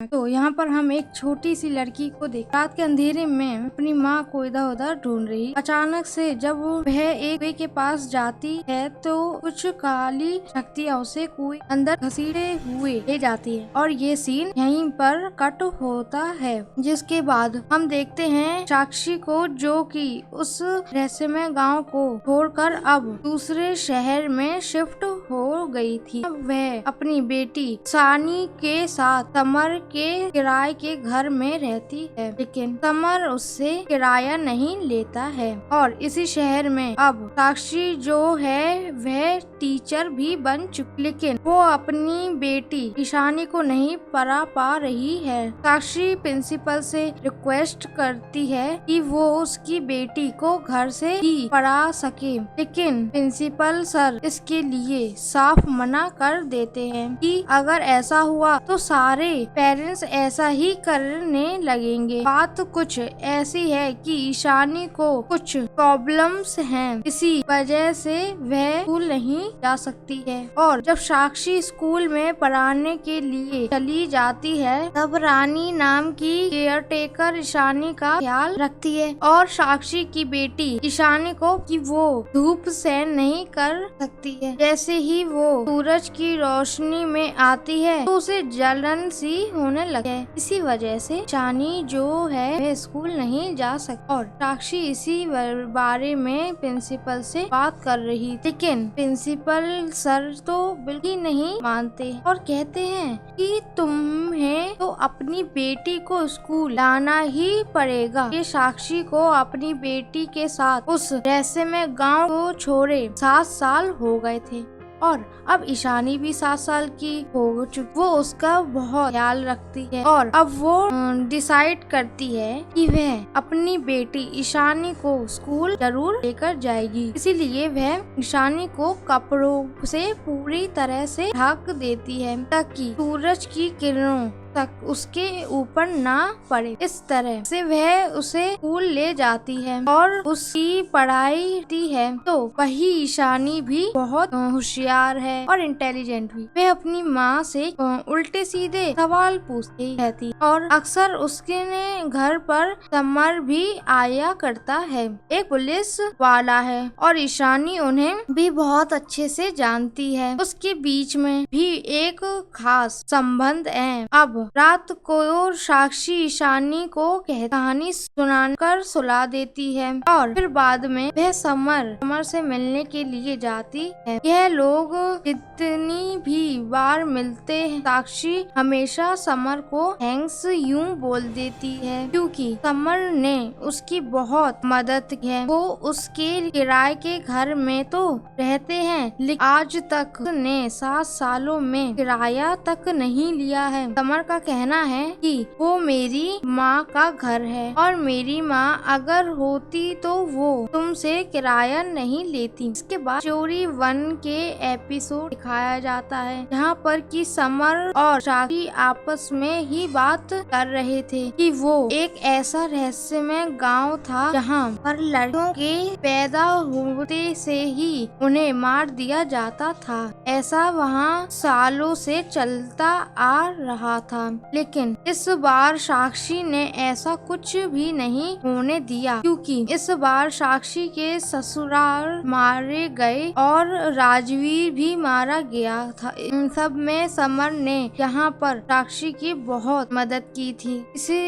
तो यहाँ पर हम एक छोटी सी लड़की को देख, रात के अंधेरे में अपनी माँ को इधर उधर ढूंढ रही। अचानक से जब वह एक कुएं के पास जाती है तो कुछ काली शक्तियाँ उसे कुएं अंदर घसीटे हुए ले जाती है और ये सीन यहीं पर कट होता है। जिसके बाद हम देखते हैं साक्षी को, जो कि उस रहस्यमय गांव को छोड़कर अब दूसरे शहर में शिफ्ट हो गई थी। अब वह अपनी बेटी सानी के साथ समर के किराए के घर में रहती है, लेकिन समर उससे किराया नहीं लेता है। और इसी शहर में अब साक्षी जो है वह टीचर भी बन चुकी, लेकिन वो अपनी बेटी ईशानी को नहीं पढ़ा पा रही है। साक्षी प्रिंसिपल से रिक्वेस्ट करती है कि वो उसकी बेटी को घर से ही पढ़ा सके, लेकिन प्रिंसिपल सर इसके लिए साफ मना कर देते हैं कि अगर ऐसा हुआ तो सारे पेरेंट्स ऐसा ही करने लगेंगे। बात कुछ ऐसी है कि ईशानी को कुछ प्रॉब्लम्स हैं, इसी वजह से वह स्कूल नहीं जा सकती है। और जब साक्षी स्कूल में पढ़ाने के लिए चली जाती है तब रानी नाम की केयर टेकर ईशानी का ख्याल रखती है और साक्षी की बेटी ईशानी को कि वो धूप सहन नहीं कर सकती है। जैसे ही वो सूरज की रोशनी में आती है तो उसे जलन सी होने लगे। इसी वजह से ईशानी जो है वह स्कूल नहीं जा सकती और साक्षी इसी बारे में प्रिंसिपल से बात कर रही, लेकिन प्रिंसिपल सर तो बिल्कुल नहीं मानते और कहते हैं कि तुम्हें तो अपनी बेटी को स्कूल लाना ही पड़ेगा। ये साक्षी को अपनी बेटी के साथ उस रहस्यमय गांव को छोड़े 7 साल हो गए थे और अब ईशानी भी 7 साल की हो चुकी। वो उसका बहुत ख्याल रखती है और अब वो डिसाइड करती है कि वह अपनी बेटी ईशानी को स्कूल जरूर लेकर जाएगी। इसीलिए वह ईशानी को कपड़ों से पूरी तरह से ढक देती है ताकि सूरज की किरणों तक उसके ऊपर ना पड़े। इस तरह से वह उसे स्कूल ले जाती है और उसकी पढ़ाई होती है। तो वही ईशानी भी बहुत होशियार है और इंटेलिजेंट भी। वह अपनी माँ से उल्टे सीधे सवाल पूछती रहती और अक्सर उसके घर पर समर भी आया करता है। एक पुलिस वाला है और ईशानी उन्हें भी बहुत अच्छे से जानती है। उसके बीच में भी एक खास संबंध है। अब रात को साक्षी ईशानी को कहानी सुनाकर सुला देती है और फिर बाद में वह समर से मिलने के लिए जाती है। यह लोग जितनी भी बार मिलते हैं साक्षी हमेशा समर को थैंक्स यूं बोल देती है, क्योंकि समर ने उसकी बहुत मदद की है। वो उसके किराए के घर में तो रहते हैं, लेकिन आज तक ने 7 सालों में किराया तक नहीं लिया है। समर का कहना है कि वो मेरी माँ का घर है और मेरी माँ अगर होती तो वो तुमसे किराया नहीं लेती। इसके बाद चोरी 1 के एपिसोड दिखाया जाता है जहाँ पर कि समर और साक्षी आपस में ही बात कर रहे थे कि वो एक ऐसा रहस्यमय गांव था जहाँ पर लड़कियों के पैदा होते से ही उन्हें मार दिया जाता था। ऐसा वहाँ सालों से चलता आ रहा था, लेकिन इस बार साक्षी ने ऐसा कुछ भी नहीं होने दिया, क्योंकि इस बार साक्षी के ससुराल मारे गए और राजवीर भी मारा गया था। इन सब में समर ने यहाँ पर साक्षी की बहुत मदद की थी। इसे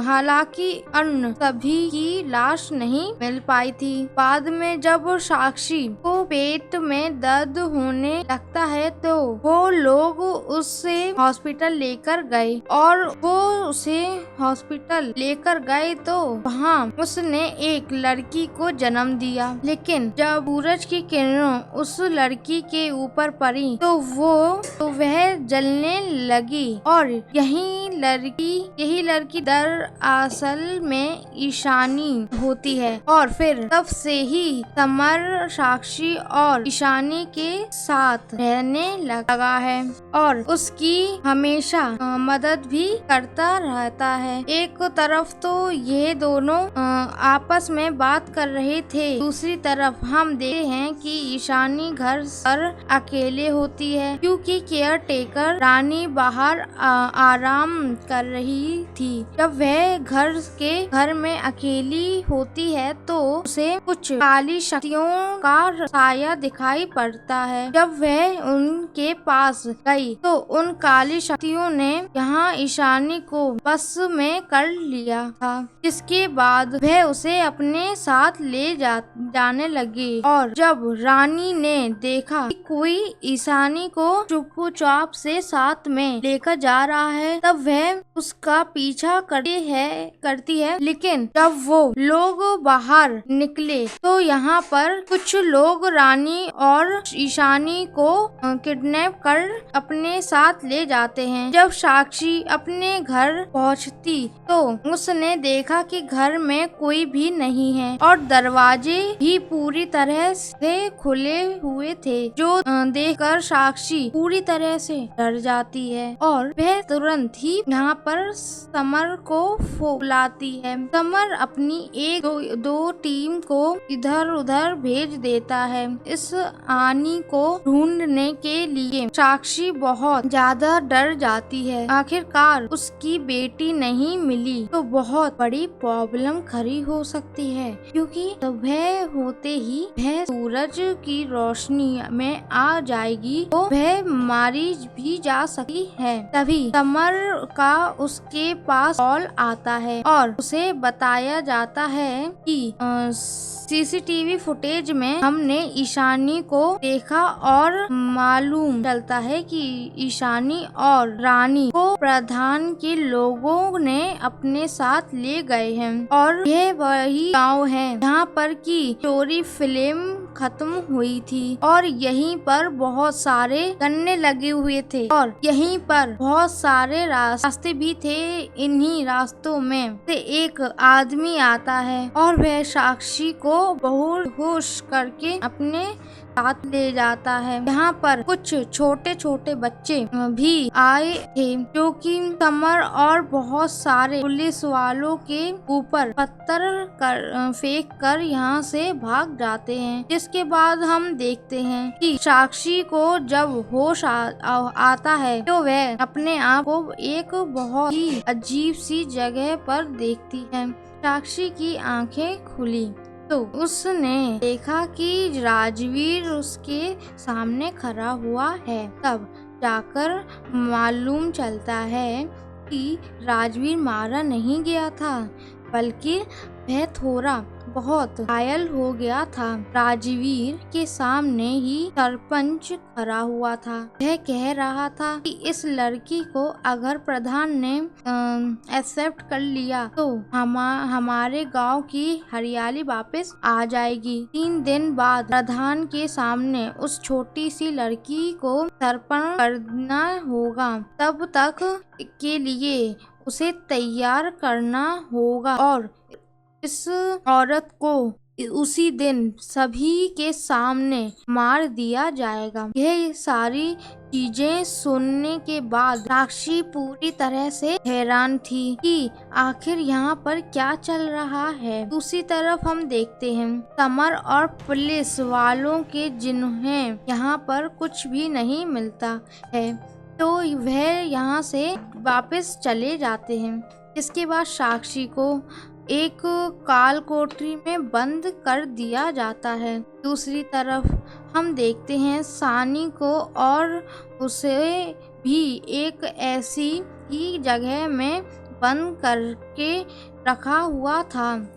हालांकि अन्य सभी की लाश नहीं मिल पाई थी। बाद में जब साक्षी को पेट में दर्द होने लगता है तो वो लोग उससे हॉस्पिटल लेकर गए और वो उसे हॉस्पिटल लेकर गए तो वहाँ उसने एक लड़की को जन्म दिया। लेकिन जब सूरज की किरणों उस लड़की के ऊपर पड़ी तो वह जलने लगी और यही लड़की दरअसल में ईशानी होती है। और फिर तब से ही समर साक्षी और ईशानी के साथ रहने लगा है और उसकी हमेशा मदद भी करता रहता है। एक तरफ तो ये दोनों आपस में बात कर रहे थे, दूसरी तरफ हम देखते हैं कि ईशानी घर पर अकेले होती है क्योंकि केयर टेकर रानी बाहर आराम कर रही थी। जब वह घर में अकेली होती है तो उसे कुछ काली शक्तियों का साया दिखाई पड़ता है। जब वह उनके पास गई तो उन काली शक्तियों ने यहाँ ईशानी को बस में कर लिया था, जिसके बाद वह उसे अपने साथ ले जाने लगी। और जब रानी ने देखा कि कोई ईशानी को चुपचाप से साथ में लेकर जा रहा है, तब वह उसका पीछा करती है। लेकिन जब वो लोग बाहर निकले तो यहाँ पर कुछ लोग रानी और ईशानी को किडनैप कर अपने साथ ले जाते हैं। जब साक्षी अपने घर पहुँचती तो उसने देखा कि घर में कोई भी नहीं है और दरवाजे भी पूरी तरह से खुले हुए थे, जो देखकर साक्षी पूरी तरह से डर जाती है और वह तुरंत ही यहाँ पर समर को बुलाती है। समर अपनी एक दो टीम को इधर उधर भेज देता है इस आनी को ढूंढने के लिए। साक्षी बहुत ज्यादा डर जाती है। आखिरकार उसकी बेटी नहीं मिली तो बहुत बड़ी प्रॉब्लम खड़ी हो सकती है, क्योंकि सुबह होते ही वह सूरज की रोशनी में आ जाएगी तो वह मारी भी जा सकती है। तभी समर का उसके पास कॉल आता है और उसे बताया जाता है कि सीसीटीवी फुटेज में हमने ईशानी को देखा और मालूम चलता है कि ईशानी और रानी को प्रधान के लोगों ने अपने साथ ले गए हैं और यह वही गांव है जहाँ पर की चोरी फिल्म खत्म हुई थी और यहीं पर बहुत सारे गन्ने लगे हुए थे और यहीं पर बहुत सारे रास्ते भी थे। इन्हीं रास्तों में से एक आदमी आता है और वह साक्षी को बहुत होश करके अपने साथ ले जाता है। यहाँ पर कुछ छोटे छोटे बच्चे भी आए थे जो कि समर और बहुत सारे पुलिस वालों के ऊपर पत्थर फेंक कर यहाँ से भाग जाते हैं। जिसके बाद हम देखते हैं कि साक्षी को जब होश आता है तो वह अपने आप को एक बहुत ही अजीब सी जगह पर देखती है। साक्षी की आंखें खुली तो उसने देखा कि राजवीर उसके सामने खड़ा हुआ है। तब जाकर मालूम चलता है कि राजवीर मारा नहीं गया था, बल्कि वह थोड़ा बहुत घायल हो गया था। राजवीर के सामने ही सरपंच खड़ा हुआ था। वह कह रहा था कि इस लड़की को अगर प्रधान ने एक्सेप्ट कर लिया तो हमारे गांव की हरियाली वापस आ जाएगी। 3 दिन बाद प्रधान के सामने उस छोटी सी लड़की को तर्पण करना होगा। तब तक के लिए उसे तैयार करना होगा और इस औरत को उसी दिन सभी के सामने मार दिया जाएगा। यह सारी चीजें सुनने के बाद साक्षी पूरी तरह से हैरान थी कि आखिर यहाँ पर क्या चल रहा है। दूसरी तरफ हम देखते हैं समर और पुलिस वालों के जिन्हें यहाँ पर कुछ भी नहीं मिलता है तो वह यहाँ से वापस चले जाते हैं। इसके बाद साक्षी को एक काल कोठरी में बंद कर दिया जाता है। दूसरी तरफ हम देखते हैं सानी को और उसे भी एक ऐसी ही जगह में बंद करके रखा हुआ था।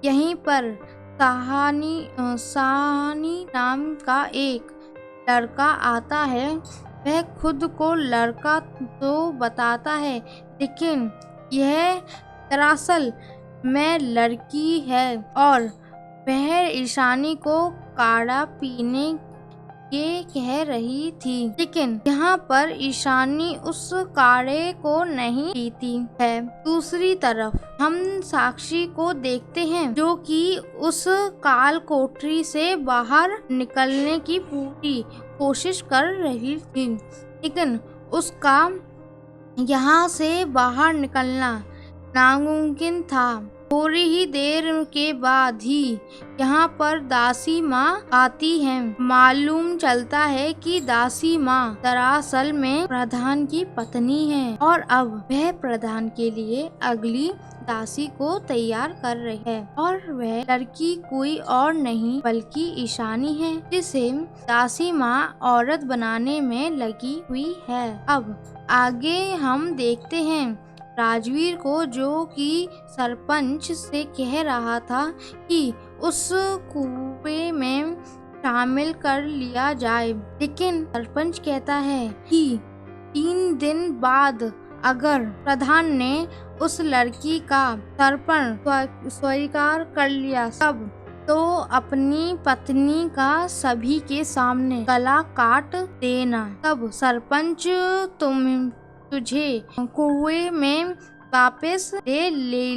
यहीं पर सानी नाम का एक लड़का आता है। वह खुद को लड़का तो बताता है, लेकिन यह दरअसल में लड़की है और वह ईशानी को काढ़ा पीने ये कह रही थी। लेकिन यहाँ पर ईशानी उस काढ़े को नहीं पीती है। दूसरी तरफ हम साक्षी को देखते हैं जो कि उस काल कोठरी से बाहर निकलने की पूरी कोशिश कर रही थी, लेकिन उसका यहाँ से बाहर निकलना नामुमकिन था। थोड़ी ही देर के बाद ही यहाँ पर दासी माँ आती है। मालूम चलता है कि दासी माँ दरअसल में प्रधान की पत्नी है और अब वह प्रधान के लिए अगली दासी को तैयार कर रही है और वह लड़की कोई और नहीं बल्कि ईशानी है, जिसे दासी माँ औरत बनाने में लगी हुई है। अब आगे हम देखते हैं राजवीर को, जो कि सरपंच से कह रहा था कि उस कुएं में शामिल कर लिया जाए, लेकिन सरपंच कहता है कि 3 दिन बाद अगर प्रधान ने उस लड़की का तर्पण स्वीकार कर लिया तब तो अपनी पत्नी का सभी के सामने गला काट देना। तब सरपंच तुझे कुएं में वापस ले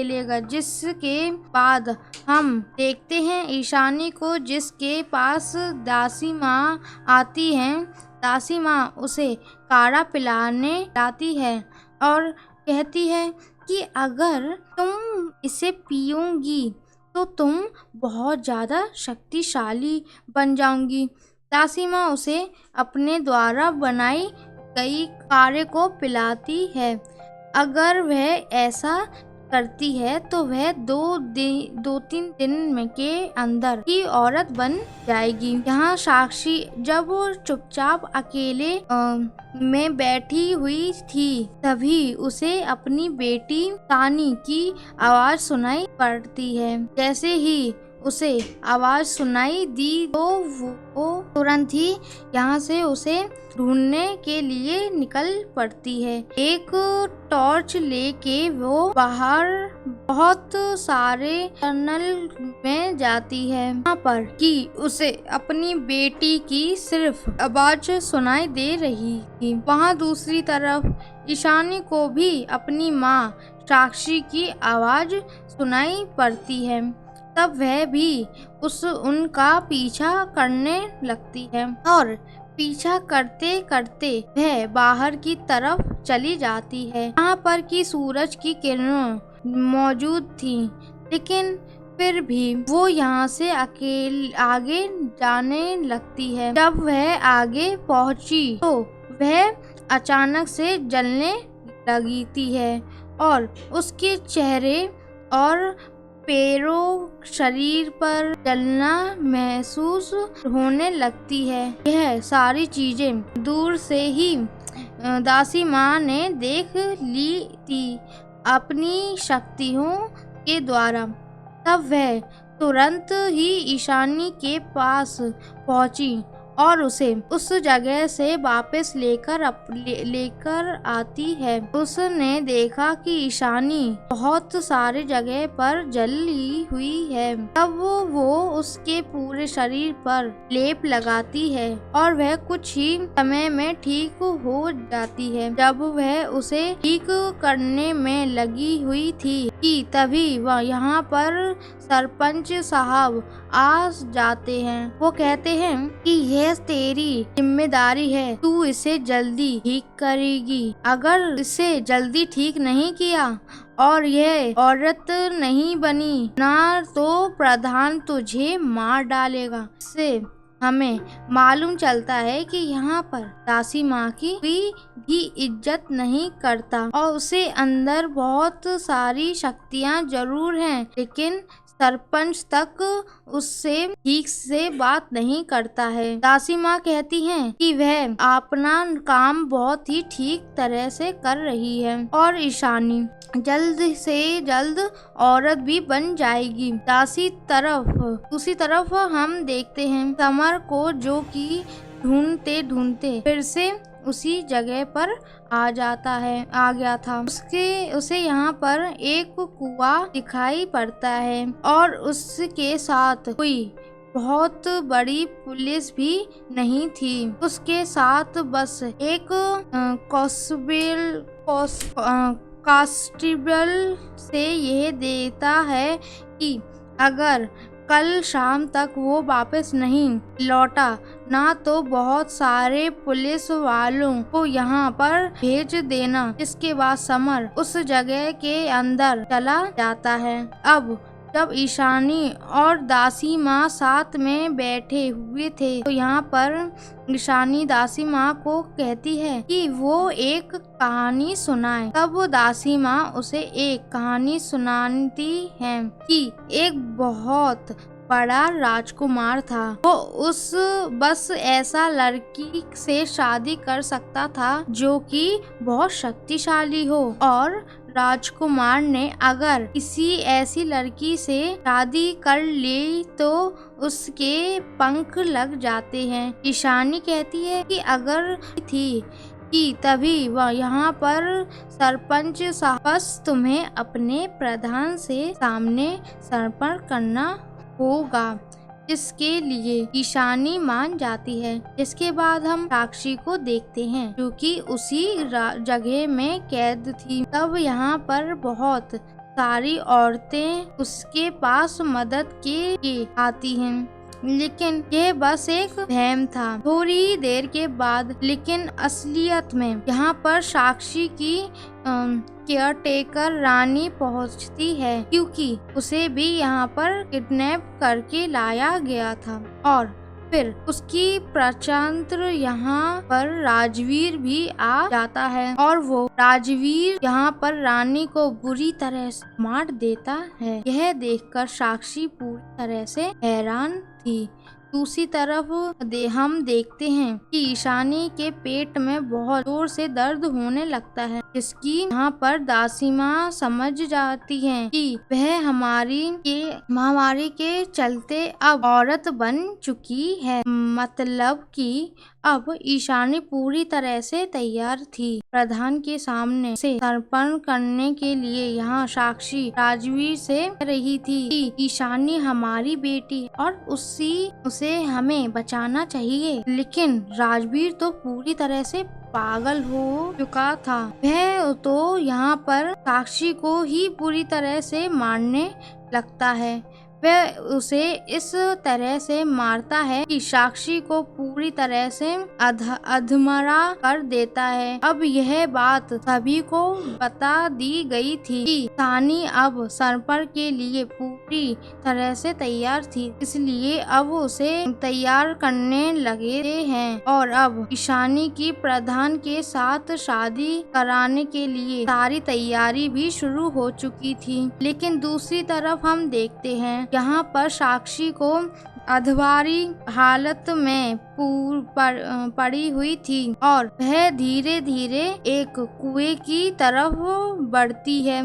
लेगा। जिसके बाद हम देखते हैं ईशानी को, जिसके पास दासी माँ आती है। दासी माँ उसे काढ़ा पिलाने लाती है और कहती है कि अगर तुम इसे पियोगी तो तुम बहुत ज़्यादा शक्तिशाली बन जाओगी। दासी माँ उसे अपने द्वारा बनाई गई काढ़े को पिलाती है। अगर वह ऐसा करती है तो वह 2-3 दिन के अंदर ही औरत बन जाएगी। यहाँ साक्षी जब चुपचाप अकेले में बैठी हुई थी, तभी उसे अपनी बेटी तानी की आवाज सुनाई पड़ती है। जैसे ही उसे आवाज सुनाई दी तो वो तुरंत ही यहाँ से उसे ढूंढने के लिए निकल पड़ती है। एक टॉर्च लेके वो बाहर बहुत सारे टनल में जाती है, वहाँ पर कि उसे अपनी बेटी की सिर्फ आवाज सुनाई दे रही थी। वहाँ दूसरी तरफ ईशानी को भी अपनी माँ साक्षी की आवाज सुनाई पड़ती है। तब वह भी उनका पीछा करने लगती है और पीछा करते करते वह बाहर की तरफ चली जाती है। यहाँ पर की सूरज की किरणें मौजूद थी, लेकिन फिर भी वो यहाँ से आगे जाने लगती है। जब वह आगे पहुँची तो वह अचानक से जलने लगी है और उसके चेहरे और पैरों शरीर पर जलना महसूस होने लगती है। यह सारी चीजें दूर से ही दासी माँ ने देख ली थी अपनी शक्तियों के द्वारा। तब वह तुरंत ही ईशानी के पास पहुंची और उसे उस जगह से वापस लेकर आती है। उसने देखा कि ईशानी बहुत सारे जगह पर जली हुई है। तब वो उसके पूरे शरीर पर लेप लगाती है और वह कुछ ही समय में ठीक हो जाती है। जब वह उसे ठीक करने में लगी हुई थी कि तभी वह यहाँ पर सरपंच साहब आ जाते हैं। वो कहते हैं कि यह तेरी जिम्मेदारी है, तू इसे जल्दी ठीक करेगी। अगर इसे जल्दी ठीक नहीं किया और यह औरत नहीं बनी ना तो प्रधान तुझे मार डालेगा। इससे हमें मालूम चलता है कि यहाँ पर दासी माँ की भी इज्जत नहीं करता और उसे अंदर बहुत सारी शक्तियाँ जरूर हैं, लेकिन सरपंच तक उससे ठीक से बात नहीं करता है। दासी माँ कहती हैं कि वह अपना काम बहुत ही ठीक तरह से कर रही है और ईशानी जल्द से जल्द औरत भी बन जाएगी। दूसरी तरफ हम देखते हैं समर को, जो कि ढूंढते ढूंढते फिर से उसी जगह पर आ गया था। उसे यहाँ पर एक कुआं दिखाई पड़ता है और उसके साथ कोई बहुत बड़ी पुलिस भी नहीं थी। उसके साथ बस एक कांस्टेबल से यह देता है कि अगर कल शाम तक वो वापस नहीं लौटा, ना तो बहुत सारे पुलिस वालों को यहाँ पर भेज देना। इसके बाद समर उस जगह के अंदर चला जाता है। अब जब ईशानी और दासी माँ साथ में बैठे हुए थे तो यहाँ पर ईशानी दासी माँ को कहती है कि वो एक कहानी सुनाए। तब वो दासी माँ उसे एक कहानी सुनाती है कि एक बहुत बड़ा राजकुमार था। वो उस बस ऐसा लड़की से शादी कर सकता था जो कि बहुत शक्तिशाली हो, और राजकुमार ने अगर किसी ऐसी लड़की से शादी कर ली तो उसके पंख लग जाते हैं। ईशानी कहती है कि अगर थी कि तभी वह यहाँ पर सरपंच साहब, बस तुम्हें अपने प्रधान से सामने समर्पण करना होगा। इसके लिए ईशानी मान जाती है। इसके बाद हम साक्षी को देखते हैं जो कि उसी जगह में कैद थी। तब यहाँ पर बहुत सारी औरतें उसके पास मदद के लिए आती हैं, लेकिन यह बस एक वहम था। थोड़ी देर के बाद लेकिन असलियत में यहाँ पर साक्षी की केयरटेकर रानी पहुँचती है, क्योंकि उसे भी यहाँ पर किडनैप करके लाया गया था। और फिर उसकी प्रचंत्र यहाँ पर राजवीर भी आ जाता है और वो राजवीर यहाँ पर रानी को बुरी तरह से मार देता है। यह देखकर साक्षी पूरी तरह से हैरान थी। दूसरी तरफ हम देखते हैं कि ईशानी के पेट में बहुत जोर से दर्द होने लगता है, जिसकी यहाँ पर दासी माँ समझ जाती है कि वह महामारी के चलते अब औरत बन चुकी है। मतलब कि अब ईशानी पूरी तरह से तैयार थी प्रधान के सामने से समर्पण करने के लिए। यहाँ साक्षी राजवीर से कह रही थी कि ईशानी हमारी बेटी और उसे हमें बचाना चाहिए, लेकिन राजवीर तो पूरी तरह से पागल हो चुका था। वह तो यहाँ पर साक्षी को ही पूरी तरह से मारने लगता है। वह उसे इस तरह से मारता है कि साक्षी को पूरी तरह से अधमरा कर देता है। अब यह बात सभी को बता दी गई थी कि सानी अब समर्पण के लिए पूरी तरह से तैयार थी, इसलिए अब उसे तैयार करने लगे हैं। और अब ईशानी की प्रधान के साथ शादी कराने के लिए सारी तैयारी भी शुरू हो चुकी थी। लेकिन दूसरी तरफ हम देखते हैं यहाँ पर साक्षी को अधवारी हालत में पड़ी हुई थी और वह धीरे धीरे एक कुएं की तरफ बढ़ती है,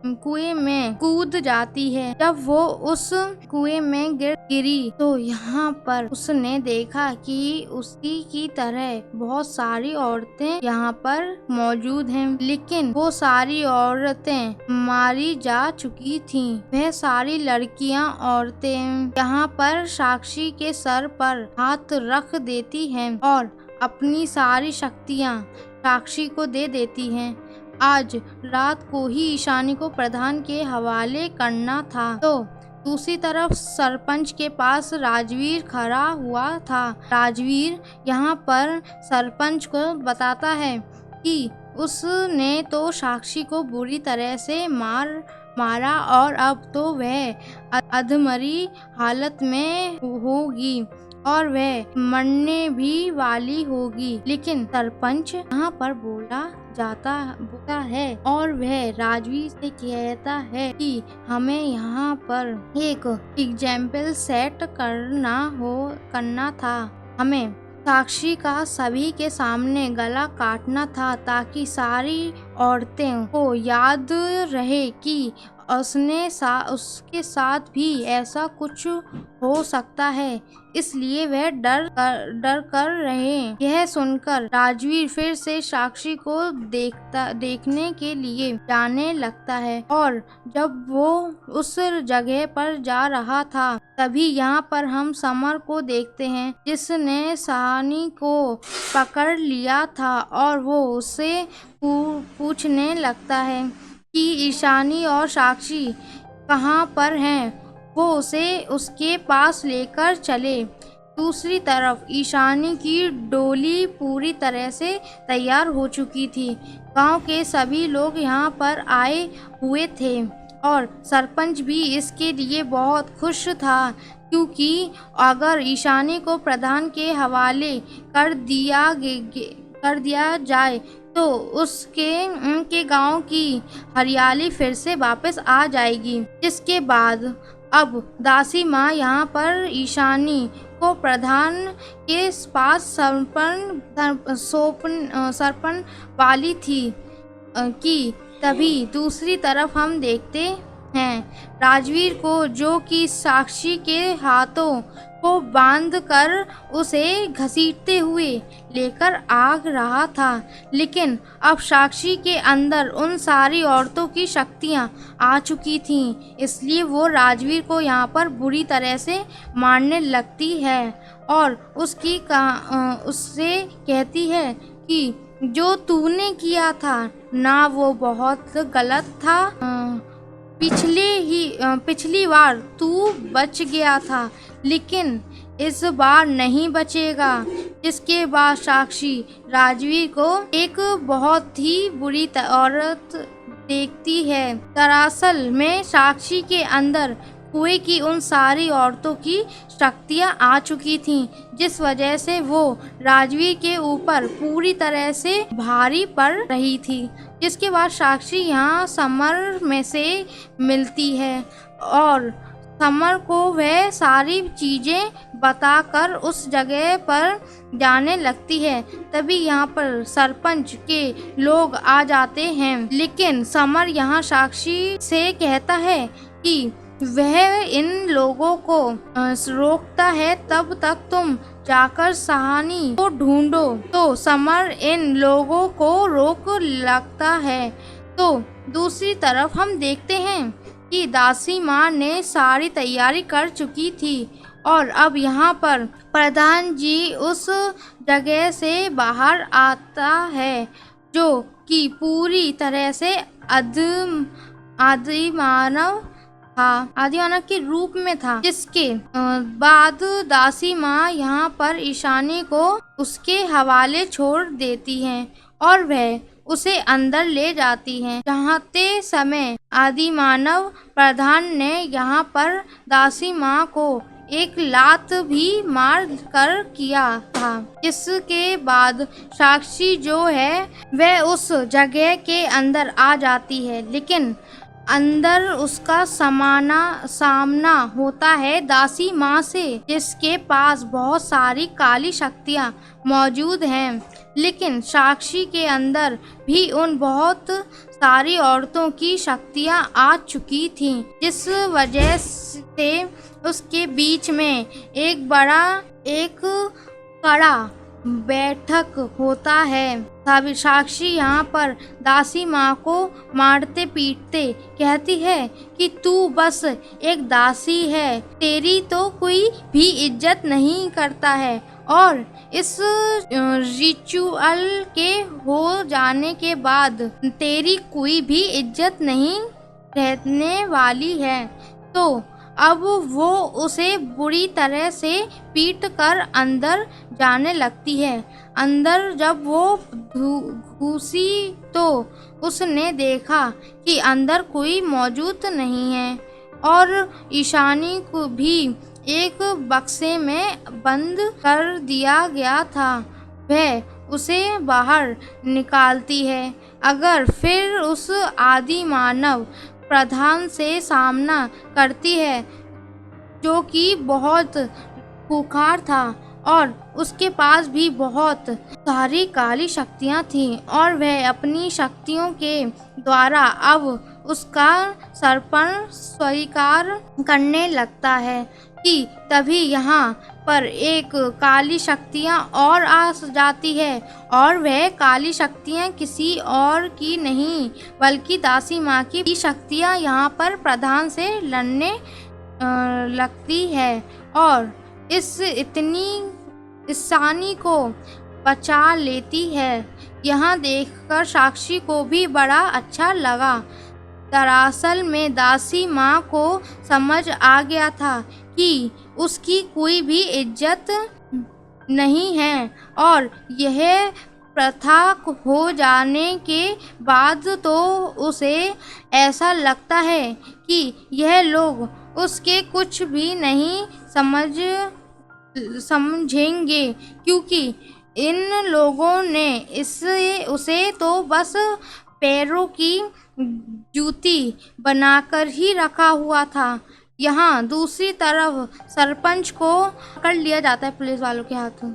कुएं में कूद जाती है। जब वो उस कुएं में गिरी तो यहाँ पर उसने देखा कि उसी की तरह बहुत सारी औरतें यहाँ पर मौजूद हैं, लेकिन वो सारी औरतें मारी जा चुकी थीं। वह सारी लड़कियां औरतें यहाँ पर साक्षी के सर पर हाथ रख देती हैं और अपनी सारी शक्तियाँ साक्षी को दे देती हैं। आज रात को ही ईशानी को प्रधान के हवाले करना था। तो दूसरी तरफ सरपंच के पास राजवीर खड़ा हुआ था। राजवीर यहाँ पर सरपंच को बताता है कि उसने तो साक्षी को बुरी तरह से मारा और अब तो वह अधमरी हालत में होगी और वह मरने भी वाली होगी। लेकिन सरपंच यहाँ पर बोला है और वह राजवीर से कहता है कि हमें यहाँ पर एक एग्जाम्पल सेट करना था। हमें साक्षी का सभी के सामने गला काटना था ताकि सारी औरतें को याद रहे कि उसके साथ भी ऐसा कुछ हो सकता है, इसलिए वह डर कर रहे। यह सुनकर राजवीर फिर से साक्षी को देखने के लिए जाने लगता है और जब वो उस जगह पर जा रहा था तभी यहाँ पर हम समर को देखते हैं जिसने सानी को पकड़ लिया था और वो उससे पूछने लगता है कि ईशानी और साक्षी कहाँ पर हैं। वो उसे उसके पास लेकर चले। दूसरी तरफ ईशानी की डोली पूरी तरह से तैयार हो चुकी थी। गांव के सभी लोग यहाँ पर आए हुए थे और सरपंच भी इसके लिए बहुत खुश था, क्योंकि अगर ईशानी को प्रधान के हवाले कर दिया जाए तो उनके गांव की हरियाली फिर से वापस आ जाएगी। जिसके बाद अब दासी माँ यहाँ पर ईशानी को प्रधान के पास सरपण वाली थी कि तभी दूसरी तरफ हम देखते हैं राजवीर को, जो कि साक्षी के हाथों को बांधकर उसे घसीटते हुए लेकर आ रहा था। लेकिन अब साक्षी के अंदर उन सारी औरतों की शक्तियां आ चुकी थीं, इसलिए वो राजवीर को यहाँ पर बुरी तरह से मारने लगती है और उससे कहती है कि जो तूने किया था ना, वो बहुत गलत था। पिछली बार तू बच गया था, लेकिन इस बार नहीं बचेगा। जिसके बाद साक्षी राजवीर को एक बहुत ही बुरी औरत देखती है। दरअसल में साक्षी के अंदर कुएं की उन सारी औरतों की शक्तियां आ चुकी थीं, जिस वजह से वो राजवीर के ऊपर पूरी तरह से भारी पड़ रही थी। जिसके बाद साक्षी यहाँ समर में से मिलती है और समर को वह सारी चीजें बताकर उस जगह पर जाने लगती है। तभी यहाँ पर सरपंच के लोग आ जाते हैं, लेकिन समर यहाँ साक्षी से कहता है कि वह इन लोगों को रोकता है, तब तक तुम जाकर सहानी को ढूंढो। तो समर इन लोगों को रोक लगता है। तो दूसरी तरफ हम देखते हैं कि दासी माँ ने सारी तैयारी कर चुकी थी और अब यहाँ पर प्रधान जी उस जगह से बाहर आता है, जो कि पूरी तरह से आदिमानव के रूप में था। जिसके बाद दासी माँ यहाँ पर ईशानी को उसके हवाले छोड़ देती हैं और वह उसे अंदर ले जाती हैं। चाहते समय आदिमानव प्रधान ने यहाँ पर दासी माँ को एक लात भी मार कर किया था। इसके बाद साक्षी जो है वह उस जगह के अंदर आ जाती है, लेकिन अंदर उसका सामना होता है दासी माँ से, जिसके पास बहुत सारी काली शक्तियाँ मौजूद हैं। लेकिन साक्षी के अंदर भी उन बहुत सारी औरतों की शक्तियाँ आ चुकी थीं, जिस वजह से उसके बीच में एक कड़ा बैठक होता है। तभी साक्षी यहाँ पर दासी माँ को मारते पीटते कहती है कि तू बस एक दासी है, तेरी तो कोई भी इज्जत नहीं करता है और इस रिचुअल के हो जाने के बाद तेरी कोई भी इज्जत नहीं रहने वाली है। तो अब वो उसे बुरी तरह से पीट कर अंदर जाने लगती है। अंदर जब वो घुसी तो उसने देखा कि अंदर कोई मौजूद नहीं है और ईशानी को भी एक बक्से में बंद कर दिया गया था। वह उसे बाहर निकालती है। अगर फिर उस आदि मानव प्रधान से सामना करती है, जो कि बहुत खूंखार था और उसके पास भी बहुत सारी काली शक्तियाँ थीं और वह अपनी शक्तियों के द्वारा अब उसका सरपण स्वीकार करने लगता है कि तभी यहाँ पर एक काली शक्तियाँ और आ जाती है और वह काली शक्तियाँ किसी और की नहीं बल्कि दासी माँ की शक्तियाँ यहाँ पर प्रधान से लड़ने लगती है और ईशानी को बचा लेती है। यहाँ देखकर साक्षी को भी बड़ा अच्छा लगा। दरअसल में दासी माँ को समझ आ गया था कि उसकी कोई भी इज्जत नहीं है, और यह प्रथा हो जाने के बाद तो उसे ऐसा लगता है कि यह लोग उसके कुछ भी नहीं समझेंगे, क्योंकि इन लोगों ने उसे तो बस पैरों की जूती बनाकर ही रखा हुआ था। यहाँ दूसरी तरफ सरपंच को पकड़ लिया जाता है, पुलिस वालों के हाथों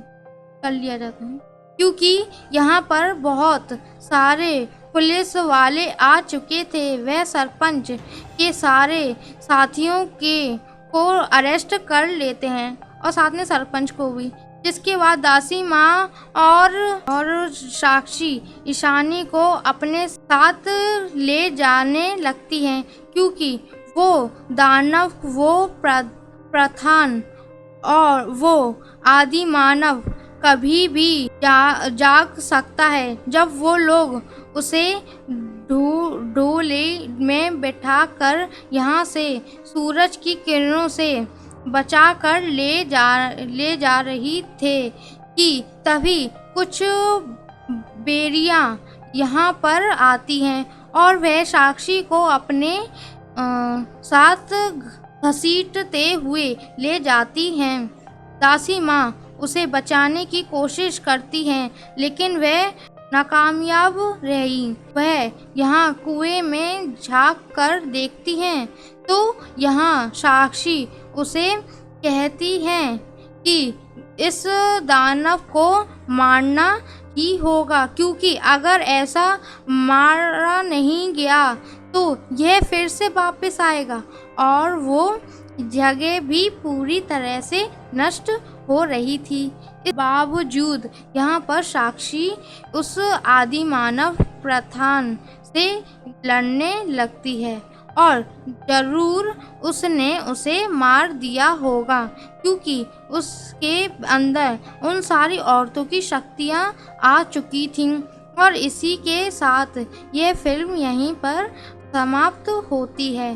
कर लिया जाता है, क्योंकि यहाँ पर बहुत सारे पुलिस वाले आ चुके थे। वह सरपंच के सारे साथियों को अरेस्ट कर लेते हैं, और साथ में सरपंच को भी। जिसके बाद दासी माँ और साक्षी ईशानी को अपने साथ ले जाने लगती हैं, क्योंकि वो दानव, वो प्रधान और वो आदि मानव कभी भी जाग सकता है, जब वो लोग उसे ढोले में बैठाकर यहाँ से सूरज की किरणों से बचाकर ले जा रही थे, कि तभी कुछ बेरियां यहाँ पर आती हैं और वह साक्षी को अपने साथ घसीटते हुए ले जाती हैं। दासी माँ उसे बचाने की कोशिश करती हैं, लेकिन वह नाकामयाब रही। वह यहाँ कुएं में झांक कर देखती हैं, तो यहाँ साक्षी उसे कहती हैं कि इस दानव को मारना ही होगा, क्योंकि अगर ऐसा मारा नहीं गया तो यह फिर से वापस आएगा, और वो जगह भी पूरी तरह से नष्ट हो रही थी। इस बावजूद यहाँ पर साक्षी उस आदि मानव प्रधान से लड़ने लगती है, और जरूर उसने उसे मार दिया होगा, क्योंकि उसके अंदर उन सारी औरतों की शक्तियाँ आ चुकी थीं। और इसी के साथ यह फिल्म यहीं पर समाप्त होती है।